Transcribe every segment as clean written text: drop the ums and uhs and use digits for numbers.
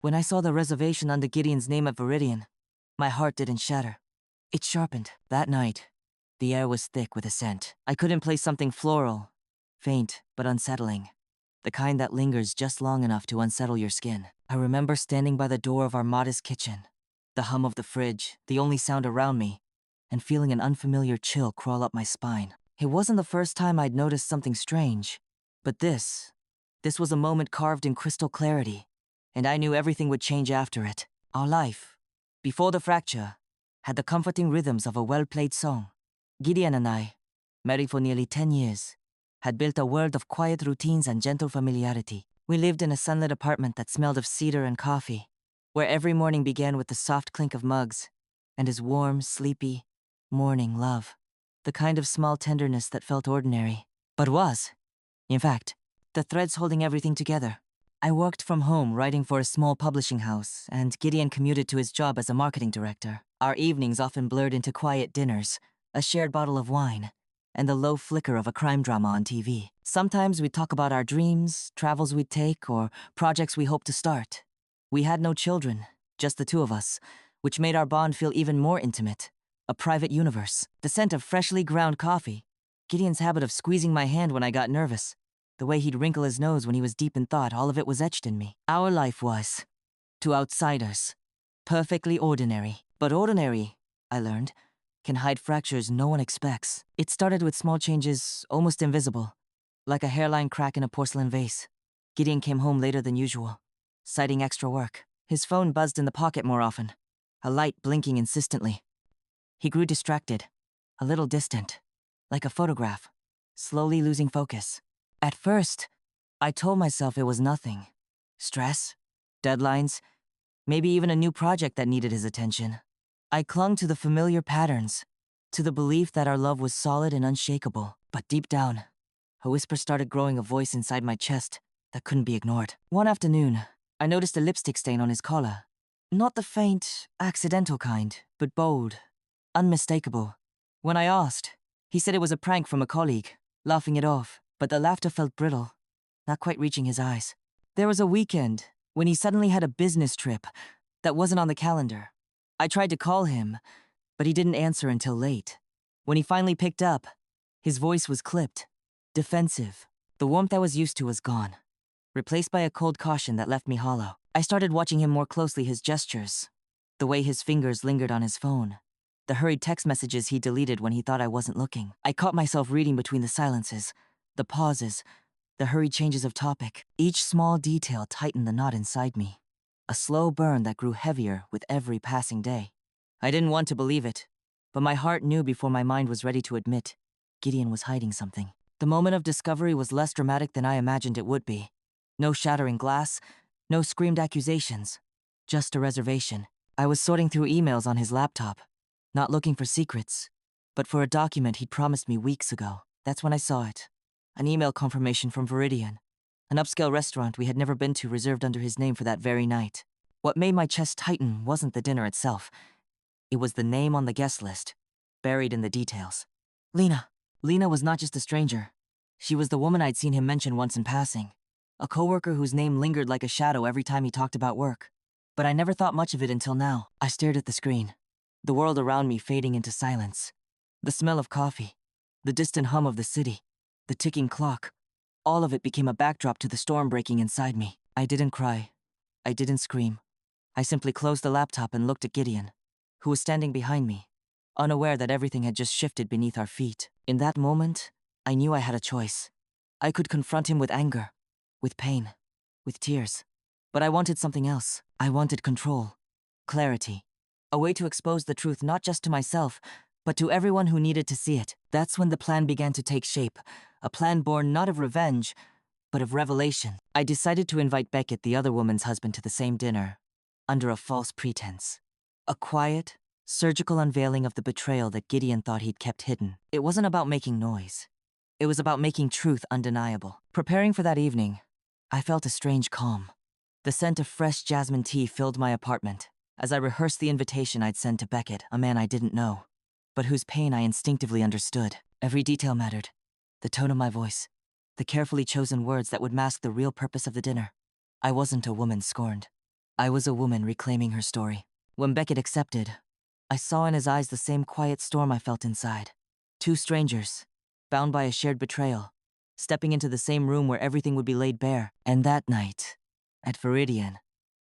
When I saw the reservation under Gideon's name at Viridian, my heart didn't shatter. It sharpened. That night, the air was thick with a scent. I couldn't place something floral, faint but unsettling. The kind that lingers just long enough to unsettle your skin. I remember standing by the door of our modest kitchen, the hum of the fridge, the only sound around me, and feeling an unfamiliar chill crawl up my spine. It wasn't the first time I'd noticed something strange, but this was a moment carved in crystal clarity, and I knew everything would change after it. Our life, before the fracture, had the comforting rhythms of a well-played song. Gideon and I, married for nearly 10 years, had built a world of quiet routines and gentle familiarity. We lived in a sunlit apartment that smelled of cedar and coffee, where every morning began with the soft clink of mugs and his warm, sleepy, morning love. The kind of small tenderness that felt ordinary, but was, in fact, the threads holding everything together. I worked from home writing for a small publishing house, and Gideon commuted to his job as a marketing director. Our evenings often blurred into quiet dinners, a shared bottle of wine, and the low flicker of a crime drama on TV. Sometimes we'd talk about our dreams, travels we'd take, or projects we hoped to start. We had no children, just the two of us, which made our bond feel even more intimate. A private universe. The scent of freshly ground coffee, Gideon's habit of squeezing my hand when I got nervous, the way he'd wrinkle his nose when he was deep in thought, all of it was etched in me. Our life was, to outsiders, perfectly ordinary. But ordinary, I learned, can hide fractures no one expects. It started with small changes, almost invisible, like a hairline crack in a porcelain vase. Gideon came home later than usual, citing extra work. His phone buzzed in the pocket more often, a light blinking insistently. He grew distracted, a little distant, like a photograph, slowly losing focus. At first, I told myself it was nothing. Stress, deadlines, maybe even a new project that needed his attention. I clung to the familiar patterns, to the belief that our love was solid and unshakable. But deep down, a whisper started growing, a voice inside my chest that couldn't be ignored. One afternoon, I noticed a lipstick stain on his collar. Not the faint, accidental kind, but bold, unmistakable. When I asked, he said it was a prank from a colleague, laughing it off, but the laughter felt brittle, not quite reaching his eyes. There was a weekend when he suddenly had a business trip that wasn't on the calendar. I tried to call him, but he didn't answer until late. When he finally picked up, his voice was clipped, defensive. The warmth I was used to was gone, replaced by a cold caution that left me hollow. I started watching him more closely, his gestures, the way his fingers lingered on his phone, the hurried text messages he deleted when he thought I wasn't looking. I caught myself reading between the silences, the pauses, the hurried changes of topic. Each small detail tightened the knot inside me, a slow burn that grew heavier with every passing day. I didn't want to believe it, but my heart knew before my mind was ready to admit Gideon was hiding something. The moment of discovery was less dramatic than I imagined it would be. No shattering glass, no screamed accusations, just a reservation. I was sorting through emails on his laptop, not looking for secrets, but for a document he'd promised me weeks ago. That's when I saw it. An email confirmation from Viridian, an upscale restaurant we had never been to, reserved under his name for that very night. What made my chest tighten wasn't the dinner itself. It was the name on the guest list, buried in the details. Lena. Lena was not just a stranger. She was the woman I'd seen him mention once in passing, a coworker whose name lingered like a shadow every time he talked about work. But I never thought much of it until now. I stared at the screen, the world around me fading into silence. The smell of coffee, the distant hum of the city, the ticking clock, all of it became a backdrop to the storm breaking inside me. I didn't cry. I didn't scream. I simply closed the laptop and looked at Gideon, who was standing behind me, unaware that everything had just shifted beneath our feet. In that moment, I knew I had a choice. I could confront him with anger, with pain, with tears. But I wanted something else. I wanted control, clarity, a way to expose the truth not just to myself, but to everyone who needed to see it. That's when the plan began to take shape, a plan born not of revenge, but of revelation. I decided to invite Beckett, the other woman's husband, to the same dinner, under a false pretense. A quiet, surgical unveiling of the betrayal that Gideon thought he'd kept hidden. It wasn't about making noise. It was about making truth undeniable. Preparing for that evening, I felt a strange calm. The scent of fresh jasmine tea filled my apartment as I rehearsed the invitation I'd sent to Beckett, a man I didn't know, but whose pain I instinctively understood. Every detail mattered. The tone of my voice, the carefully chosen words that would mask the real purpose of the dinner. I wasn't a woman scorned. I was a woman reclaiming her story. When Beckett accepted, I saw in his eyes the same quiet storm I felt inside. Two strangers, bound by a shared betrayal, stepping into the same room where everything would be laid bare. And that night, at Viridian,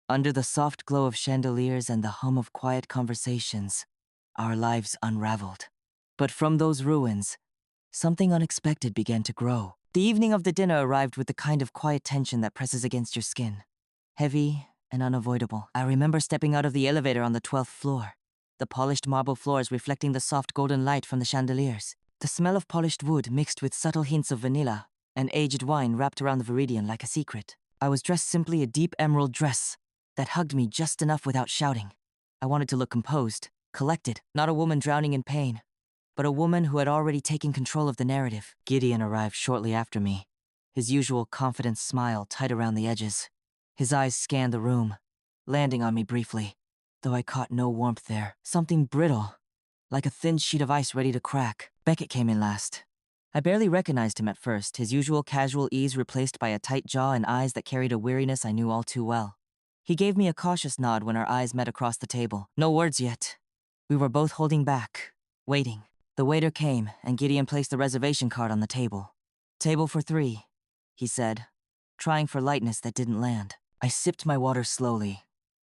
under the soft glow of chandeliers and the hum of quiet conversations, our lives unraveled. But from those ruins, something unexpected began to grow. The evening of the dinner arrived with the kind of quiet tension that presses against your skin. Heavy and unavoidable. I remember stepping out of the elevator on the 12th floor, the polished marble floors reflecting the soft golden light from the chandeliers. The smell of polished wood mixed with subtle hints of vanilla and aged wine wrapped around the Viridian like a secret. I was dressed simply a deep emerald dress that hugged me just enough without shouting. I wanted to look composed, collected, not a woman drowning in pain, but a woman who had already taken control of the narrative. Gideon arrived shortly after me, his usual confident smile tight around the edges. His eyes scanned the room, landing on me briefly, though I caught no warmth there. Something brittle, like a thin sheet of ice ready to crack. Beckett came in last. I barely recognized him at first, his usual casual ease replaced by a tight jaw and eyes that carried a weariness I knew all too well. He gave me a cautious nod when our eyes met across the table. No words yet. We were both holding back, waiting. The waiter came, and Gideon placed the reservation card on the table. "Table for 3, he said, trying for lightness that didn't land. I sipped my water slowly,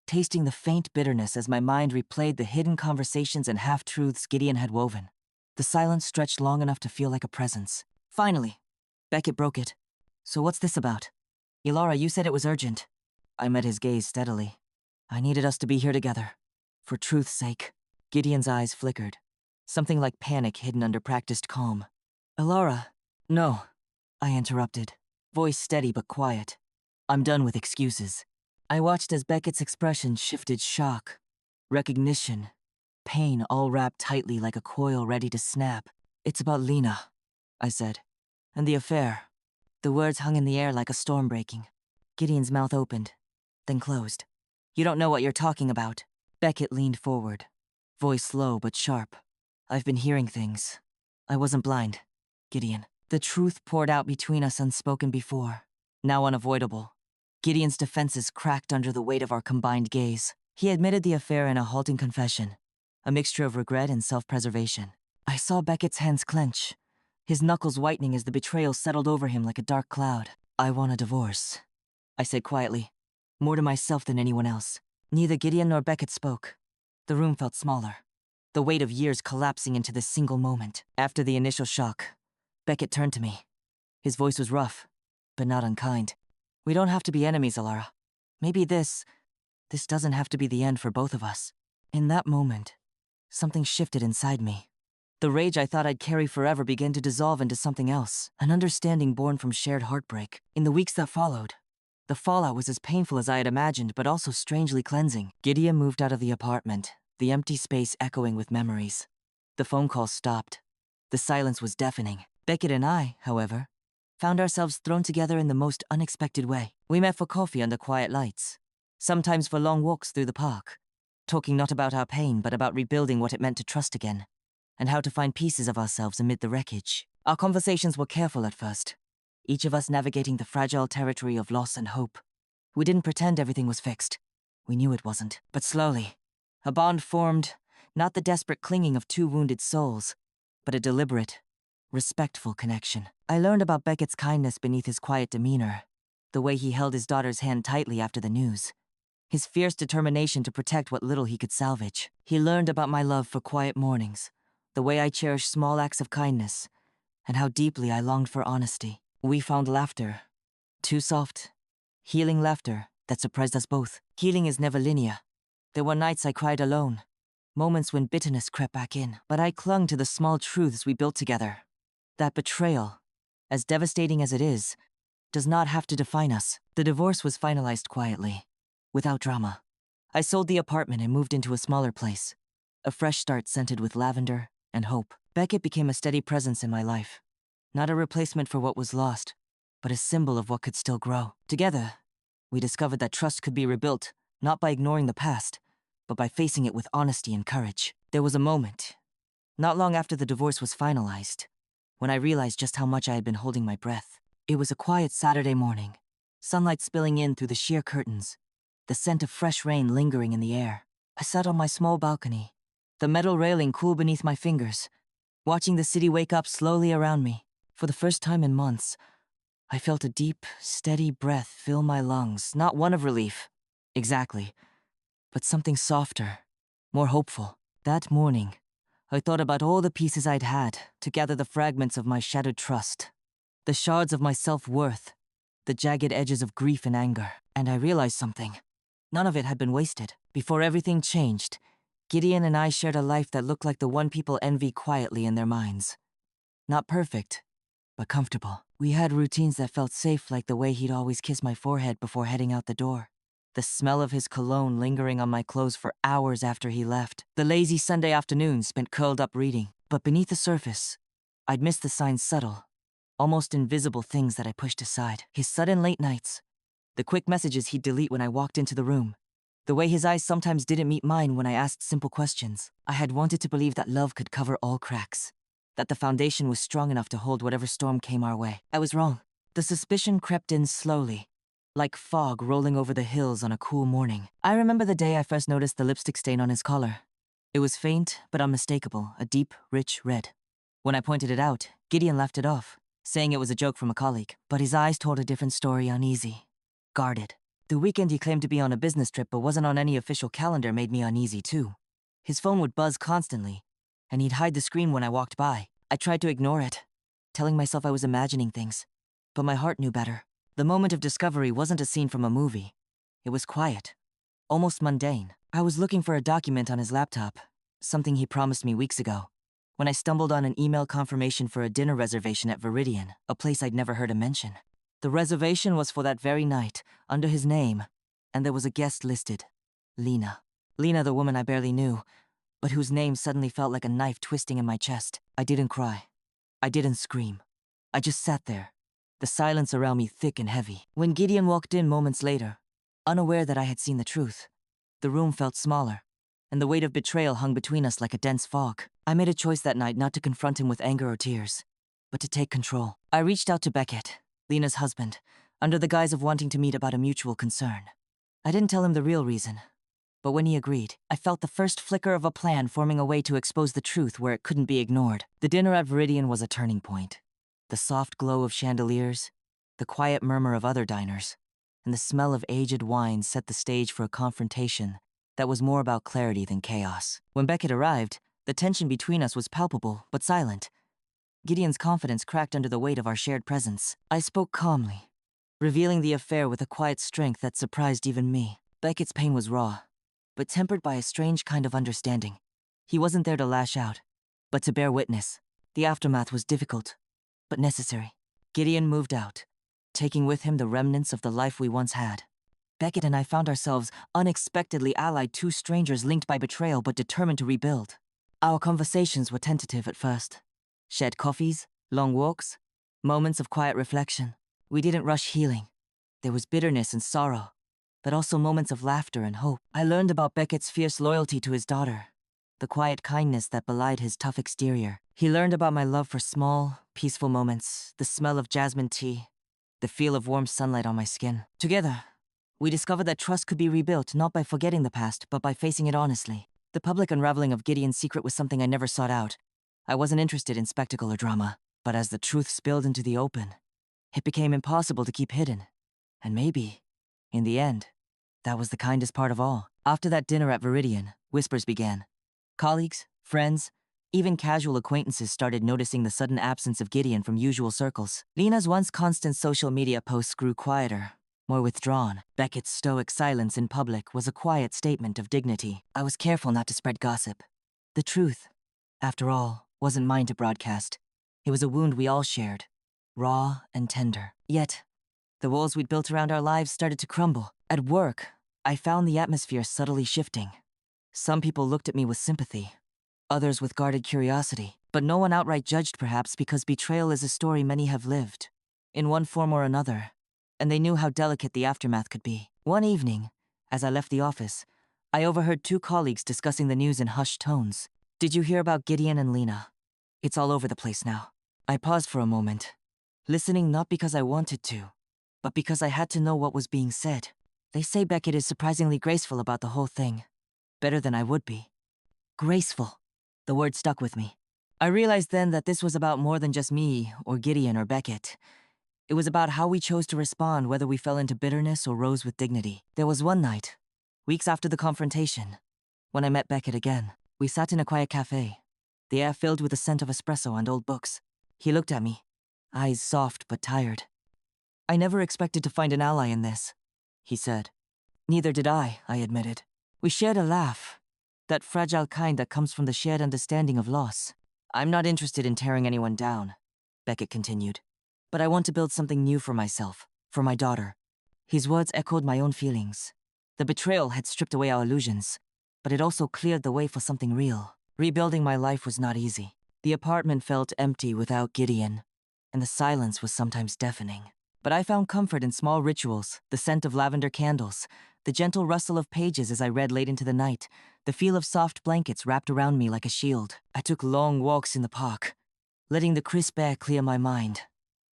tasting the faint bitterness as my mind replayed the hidden conversations and half-truths Gideon had woven. The silence stretched long enough to feel like a presence. Finally, Beckett broke it. "So what's this about? Ilara, you said it was urgent." I met his gaze steadily. "I needed us to be here together. For truth's sake." Gideon's eyes flickered, something like panic hidden under practiced calm. "Ilara, no," I interrupted, voice steady but quiet. "I'm done with excuses." I watched as Beckett's expression shifted: shock, recognition, pain, all wrapped tightly like a coil ready to snap. "It's about Lena," I said, "and the affair." The words hung in the air like a storm breaking. Gideon's mouth opened, then closed. "You don't know what you're talking about." Beckett leaned forward, voice low but sharp. "I've been hearing things. I wasn't blind, Gideon." The truth poured out between us unspoken before, now unavoidable. Gideon's defenses cracked under the weight of our combined gaze. He admitted the affair in a halting confession, a mixture of regret and self-preservation. I saw Beckett's hands clench, his knuckles whitening as the betrayal settled over him like a dark cloud. "I want a divorce," I said quietly, more to myself than anyone else. Neither Gideon nor Beckett spoke. The room felt smaller, the weight of years collapsing into this single moment. After the initial shock, Beckett turned to me. His voice was rough, but not unkind. "We don't have to be enemies, Ilara. Maybe this doesn't have to be the end for both of us." In that moment, something shifted inside me. The rage I thought I'd carry forever began to dissolve into something else, an understanding born from shared heartbreak. In the weeks that followed, the fallout was as painful as I had imagined, but also strangely cleansing. Gideon moved out of the apartment, the empty space echoing with memories. The phone calls stopped. The silence was deafening. Beckett and I, however, found ourselves thrown together in the most unexpected way. We met for coffee under quiet lights, sometimes for long walks through the park, talking not about our pain, but about rebuilding what it meant to trust again, and how to find pieces of ourselves amid the wreckage. Our conversations were careful at first, each of us navigating the fragile territory of loss and hope. We didn't pretend everything was fixed. We knew it wasn't. But slowly, a bond formed, not the desperate clinging of two wounded souls, but a deliberate, respectful connection. I learned about Beckett's kindness beneath his quiet demeanor, the way he held his daughter's hand tightly after the news, his fierce determination to protect what little he could salvage. He learned about my love for quiet mornings, the way I cherished small acts of kindness, and how deeply I longed for honesty. We found laughter, too soft, healing laughter that surprised us both. Healing is never linear. There were nights I cried alone, moments when bitterness crept back in, but I clung to the small truths we built together. That betrayal, as devastating as it is, does not have to define us. The divorce was finalized quietly, without drama. I sold the apartment and moved into a smaller place, a fresh start scented with lavender and hope. Beckett became a steady presence in my life, not a replacement for what was lost, but a symbol of what could still grow. Together, we discovered that trust could be rebuilt, not by ignoring the past, but by facing it with honesty and courage. There was a moment, not long after the divorce was finalized, when I realized just how much I had been holding my breath. It was a quiet Saturday morning, sunlight spilling in through the sheer curtains, the scent of fresh rain lingering in the air. I sat on my small balcony, the metal railing cool beneath my fingers, watching the city wake up slowly around me. For the first time in months, I felt a deep, steady breath fill my lungs, not one of relief, exactly, but something softer, more hopeful. That morning, I thought about all the pieces I'd had to gather the fragments of my shattered trust, the shards of my self-worth, the jagged edges of grief and anger, and I realized something. None of it had been wasted. Before everything changed, Gideon and I shared a life that looked like the one people envy quietly in their minds. Not perfect, but comfortable. We had routines that felt safe, like the way he'd always kiss my forehead before heading out the door, the smell of his cologne lingering on my clothes for hours after he left, the lazy Sunday afternoons spent curled up reading. But beneath the surface, I'd missed the signs, subtle, almost invisible things that I pushed aside. His sudden late nights, the quick messages he'd delete when I walked into the room, the way his eyes sometimes didn't meet mine when I asked simple questions. I had wanted to believe that love could cover all cracks, that the foundation was strong enough to hold whatever storm came our way. I was wrong. The suspicion crept in slowly, like fog rolling over the hills on a cool morning. I remember the day I first noticed the lipstick stain on his collar. It was faint, but unmistakable, a deep, rich red. When I pointed it out, Gideon laughed it off, saying it was a joke from a colleague. But his eyes told a different story, uneasy, guarded. The weekend he claimed to be on a business trip but wasn't on any official calendar made me uneasy too. His phone would buzz constantly, and he'd hide the screen when I walked by. I tried to ignore it, telling myself I was imagining things. But my heart knew better. The moment of discovery wasn't a scene from a movie. It was quiet, almost mundane. I was looking for a document on his laptop, something he promised me weeks ago, when I stumbled on an email confirmation for a dinner reservation at Viridian, a place I'd never heard him mention. The reservation was for that very night, under his name, and there was a guest listed, Lena. Lena, the woman I barely knew, but whose name suddenly felt like a knife twisting in my chest. I didn't cry. I didn't scream. I just sat there, the silence around me thick and heavy. When Gideon walked in moments later, unaware that I had seen the truth, the room felt smaller, and the weight of betrayal hung between us like a dense fog. I made a choice that night not to confront him with anger or tears, but to take control. I reached out to Beckett, Lena's husband, under the guise of wanting to meet about a mutual concern. I didn't tell him the real reason, but when he agreed, I felt the first flicker of a plan forming a way to expose the truth where it couldn't be ignored. The dinner at Viridian was a turning point. The soft glow of chandeliers, the quiet murmur of other diners, and the smell of aged wine set the stage for a confrontation that was more about clarity than chaos. When Beckett arrived, the tension between us was palpable but silent. Gideon's confidence cracked under the weight of our shared presence. I spoke calmly, revealing the affair with a quiet strength that surprised even me. Beckett's pain was raw, but tempered by a strange kind of understanding. He wasn't there to lash out, but to bear witness. The aftermath was difficult, but necessary. Gideon moved out, taking with him the remnants of the life we once had. Beckett and I found ourselves unexpectedly allied, two strangers linked by betrayal but determined to rebuild. Our conversations were tentative at first. Shared coffees, long walks, moments of quiet reflection. We didn't rush healing. There was bitterness and sorrow, but also moments of laughter and hope. I learned about Beckett's fierce loyalty to his daughter, the quiet kindness that belied his tough exterior. He learned about my love for small, peaceful moments, the smell of jasmine tea, the feel of warm sunlight on my skin. Together, we discovered that trust could be rebuilt not by forgetting the past, but by facing it honestly. The public unraveling of Gideon's secret was something I never sought out. I wasn't interested in spectacle or drama, but as the truth spilled into the open, it became impossible to keep hidden. And maybe, in the end, that was the kindest part of all. After that dinner at Viridian, whispers began. Colleagues, friends, even casual acquaintances started noticing the sudden absence of Gideon from usual circles. Lena's once constant social media posts grew quieter, more withdrawn. Beckett's stoic silence in public was a quiet statement of dignity. I was careful not to spread gossip. The truth, after all, wasn't mine to broadcast. It was a wound we all shared, raw and tender. Yet, the walls we'd built around our lives started to crumble. At work, I found the atmosphere subtly shifting. Some people looked at me with sympathy, others with guarded curiosity, but no one outright judged, perhaps because betrayal is a story many have lived, in one form or another, and they knew how delicate the aftermath could be. One evening, as I left the office, I overheard two colleagues discussing the news in hushed tones. Did you hear about Gideon and Lena? It's all over the place now. I paused for a moment, listening not because I wanted to, but because I had to know what was being said. They say Beckett is surprisingly graceful about the whole thing. Better than I would be. Graceful. The word stuck with me. I realized then that this was about more than just me, or Gideon, or Beckett. It was about how we chose to respond, whether we fell into bitterness or rose with dignity. There was one night, weeks after the confrontation, when I met Beckett again. We sat in a quiet cafe, the air filled with the scent of espresso and old books. He looked at me, eyes soft but tired. "I never expected to find an ally in this," he said. "Neither did I admitted. We shared a laugh, that fragile kind that comes from the shared understanding of loss. "I'm not interested in tearing anyone down," Beckett continued. "But I want to build something new for myself, for my daughter." His words echoed my own feelings. The betrayal had stripped away our illusions, but it also cleared the way for something real. Rebuilding my life was not easy. The apartment felt empty without Gideon, and the silence was sometimes deafening. But I found comfort in small rituals, the scent of lavender candles, the gentle rustle of pages as I read late into the night, the feel of soft blankets wrapped around me like a shield. I took long walks in the park, letting the crisp air clear my mind.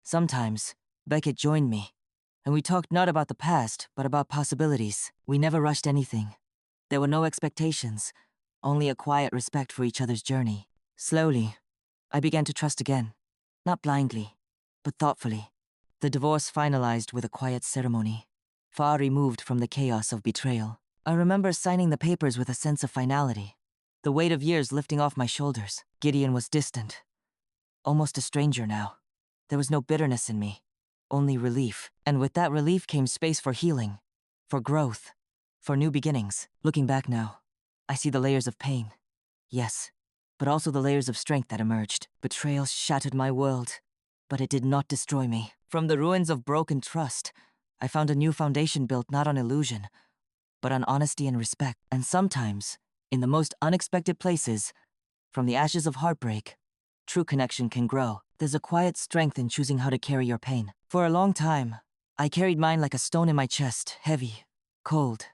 Sometimes, Beckett joined me, and we talked not about the past, but about possibilities. We never rushed anything. There were no expectations, only a quiet respect for each other's journey. Slowly, I began to trust again. Not blindly, but thoughtfully. The divorce finalized with a quiet ceremony, far removed from the chaos of betrayal. I remember signing the papers with a sense of finality, the weight of years lifting off my shoulders. Gideon was distant, almost a stranger now. There was no bitterness in me, only relief. And with that relief came space for healing, for growth, for new beginnings. Looking back now, I see the layers of pain. Yes, but also the layers of strength that emerged. Betrayal shattered my world, but it did not destroy me. From the ruins of broken trust, I found a new foundation built not on illusion, but on honesty and respect. And sometimes, in the most unexpected places, from the ashes of heartbreak, true connection can grow. There's a quiet strength in choosing how to carry your pain. For a long time, I carried mine like a stone in my chest, heavy, cold,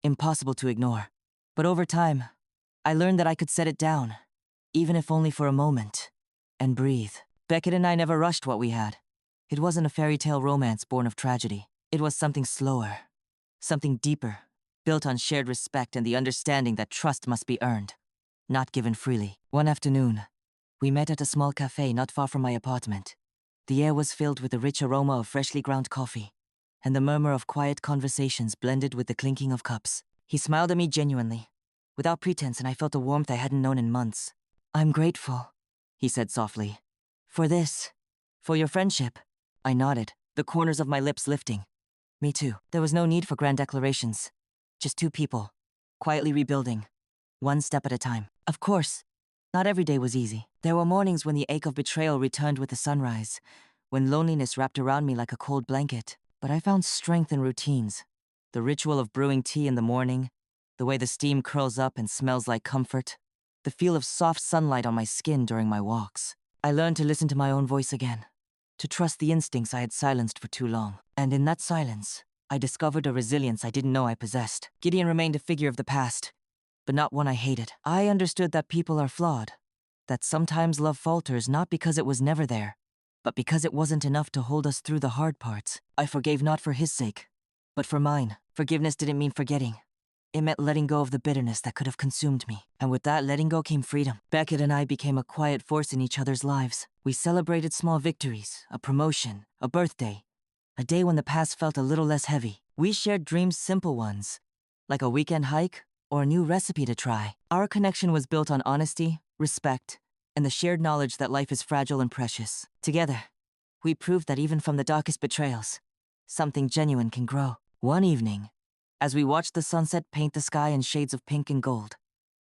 impossible to ignore. But over time, I learned that I could set it down, even if only for a moment, and breathe. Beckett and I never rushed what we had. It wasn't a fairy tale romance born of tragedy. It was something slower, something deeper, built on shared respect and the understanding that trust must be earned, not given freely. One afternoon, we met at a small cafe not far from my apartment. The air was filled with the rich aroma of freshly ground coffee, and the murmur of quiet conversations blended with the clinking of cups. He smiled at me genuinely, without pretense, and I felt a warmth I hadn't known in months. "I'm grateful," he said softly. "For this. For your friendship." I nodded, the corners of my lips lifting. Me too. There was no need for grand declarations. Just two people, quietly rebuilding, one step at a time. Of course, not every day was easy. There were mornings when the ache of betrayal returned with the sunrise, when loneliness wrapped around me like a cold blanket. But I found strength in routines. The ritual of brewing tea in the morning, the way the steam curls up and smells like comfort, the feel of soft sunlight on my skin during my walks. I learned to listen to my own voice again, to trust the instincts I had silenced for too long. And in that silence, I discovered a resilience I didn't know I possessed. Gideon remained a figure of the past, but not one I hated. I understood that people are flawed, that sometimes love falters not because it was never there, but because it wasn't enough to hold us through the hard parts. I forgave not for his sake, but for mine. Forgiveness didn't mean forgetting. It meant letting go of the bitterness that could have consumed me. And with that letting go came freedom. Beckett and I became a quiet force in each other's lives. We celebrated small victories, a promotion, a birthday, a day when the past felt a little less heavy. We shared dreams, simple ones, like a weekend hike or a new recipe to try. Our connection was built on honesty, respect, and the shared knowledge that life is fragile and precious. Together, we proved that even from the darkest betrayals, something genuine can grow. One evening, as we watched the sunset paint the sky in shades of pink and gold,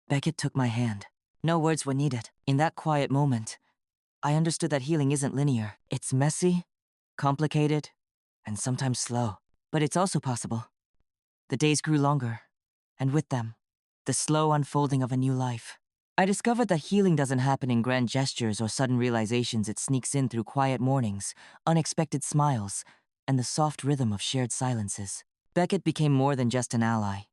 Beckett took my hand. No words were needed. In that quiet moment, I understood that healing isn't linear. It's messy, complicated, and sometimes slow. But it's also possible. The days grew longer, and with them, the slow unfolding of a new life. I discovered that healing doesn't happen in grand gestures or sudden realizations. It sneaks in through quiet mornings, unexpected smiles, and the soft rhythm of shared silences. Beckett became more than just an ally.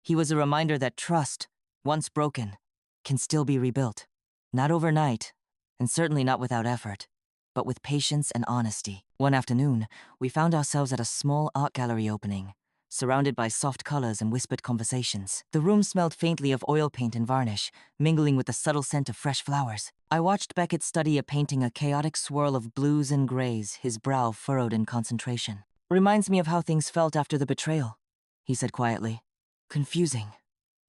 He was a reminder that trust, once broken, can still be rebuilt. Not overnight, and certainly not without effort, but with patience and honesty. One afternoon, we found ourselves at a small art gallery opening, surrounded by soft colors and whispered conversations. The room smelled faintly of oil paint and varnish, mingling with the subtle scent of fresh flowers. I watched Beckett study a painting, a chaotic swirl of blues and grays, his brow furrowed in concentration. "Reminds me of how things felt after the betrayal," he said quietly. "Confusing,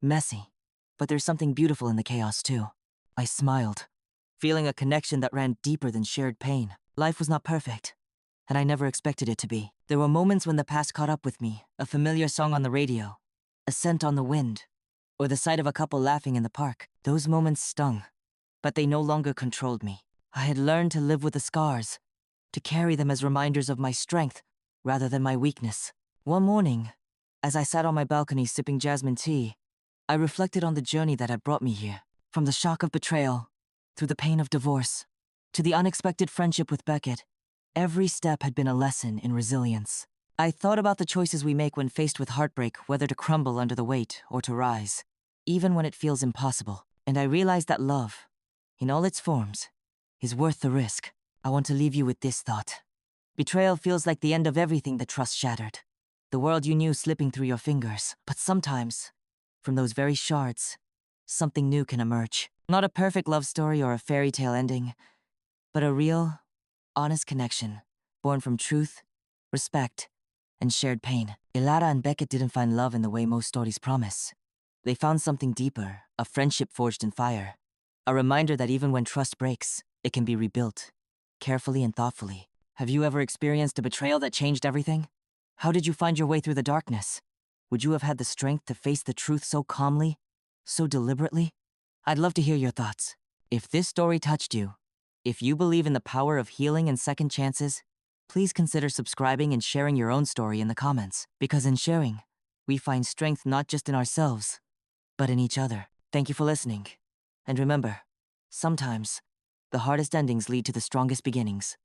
messy, but there's something beautiful in the chaos too." I smiled, feeling a connection that ran deeper than shared pain. Life was not perfect, and I never expected it to be. There were moments when the past caught up with me, a familiar song on the radio, a scent on the wind, or the sight of a couple laughing in the park. Those moments stung, but they no longer controlled me. I had learned to live with the scars, to carry them as reminders of my strength rather than my weakness. One morning, as I sat on my balcony sipping jasmine tea, I reflected on the journey that had brought me here. From the shock of betrayal, through the pain of divorce, to the unexpected friendship with Beckett, every step had been a lesson in resilience. I thought about the choices we make when faced with heartbreak, whether to crumble under the weight or to rise, even when it feels impossible. And I realized that love, in all its forms, is worth the risk. I want to leave you with this thought. Betrayal feels like the end of everything, the trust shattered, the world you knew slipping through your fingers. But sometimes, from those very shards, something new can emerge. Not a perfect love story or a fairy tale ending, but a real, honest connection, born from truth, respect, and shared pain. Lena and Beckett didn't find love in the way most stories promise. They found something deeper, a friendship forged in fire, a reminder that even when trust breaks, it can be rebuilt, carefully and thoughtfully. Have you ever experienced a betrayal that changed everything? How did you find your way through the darkness? Would you have had the strength to face the truth so calmly, so deliberately? I'd love to hear your thoughts. If this story touched you, if you believe in the power of healing and second chances, please consider subscribing and sharing your own story in the comments. Because in sharing, we find strength not just in ourselves, but in each other. Thank you for listening. And remember, sometimes, the hardest endings lead to the strongest beginnings.